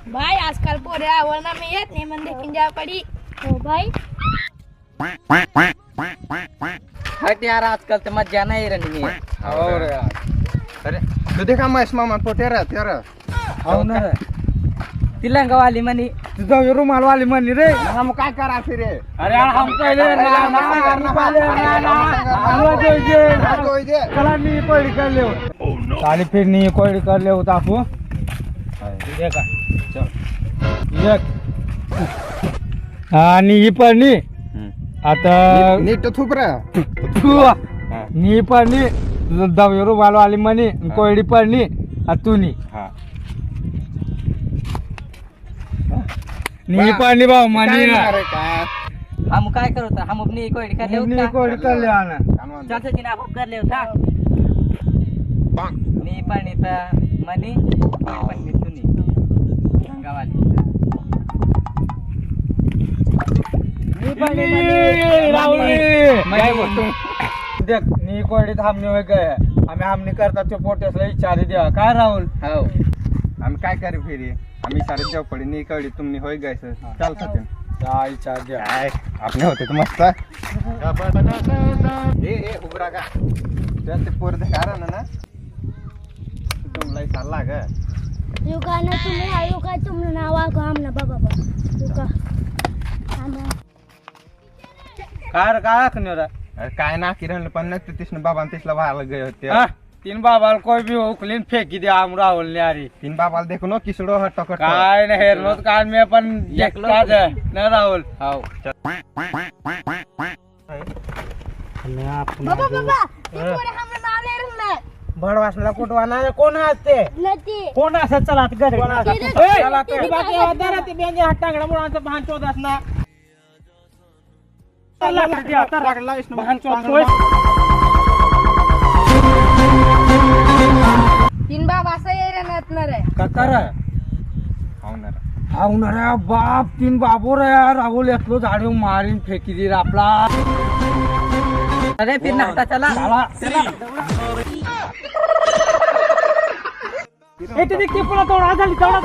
भाई आजकाल पोरे आवडना मी येत नाही म्हणजे किंजा पडी हो भाई हट यार आजकल तो मजा नहीं रही है और यार अरे तू देखा महेश मामा पोटेरा तेरा हो ना रे तिलंगा वाली मनी तुझा रुमाल वाली म्हणी रे हम काय करा फिर अरे यार हम पहले चला मी कोळी कर ले चाली फिर नी कोळी कर ले तापू देखा चल एक आणि ही पण आता नीट थुपरा नी पण दव रुमाल वाली म्हणी कोळी पण तू नी नी पाणी भाऊ मानी ना हम काय करू था हम अपनी कोई कर ले नी कोळी कर ले आना चाचा जी ने आप कर ले होता नी पाणी ता मनी कोई पण तुनी तिलंगा वाली नी पाणी राहुल देख नी कोळी थांबणे होय गए आम्ही करता ते पोटेसला विचारी द्या काय राहुल हो आम्ही काय करू फिरी आम्ही सारे देव पडी नी कळली तुम्ही होय गए चल सचिन काय विचार द्या आपले होते तर मस्त ए उभरा का चल ते पोर दे कारण ना तुमला चालला ग युगाना तुम्ही आयो काय तुमनं नाव आगो आमना बाबा युगा कार का आखने रे काय ना किरण पण नक्की तिसने बाबा तिसला व्हायला गए होते तीन बाबाल कोई भी उकलीन फेंकी दे आम राहुल ने यारी तीन बाबाल देखो नो किसड़ो हटक काय न हेरनो काल में पण देखता है न राहुल हां बाबा बाबा ते पोरे हमनं नाव ले रहा भडवासला कोटवाना कोण असते नती कोण असत चला घरी चला ते बाकी होता ते बेंजे हटांगडा मुळांचा भान चोदास ना चला टाकला भान चोद तीन बाबा असं येणार ना रे ककर आवणार बाप तीन बाबू रे राहुल येतलो झाडे मारीन फेकी दे आपला अरे फिर नाता चला चला ते देखते पुन्हा तेवढा झाली तेवढा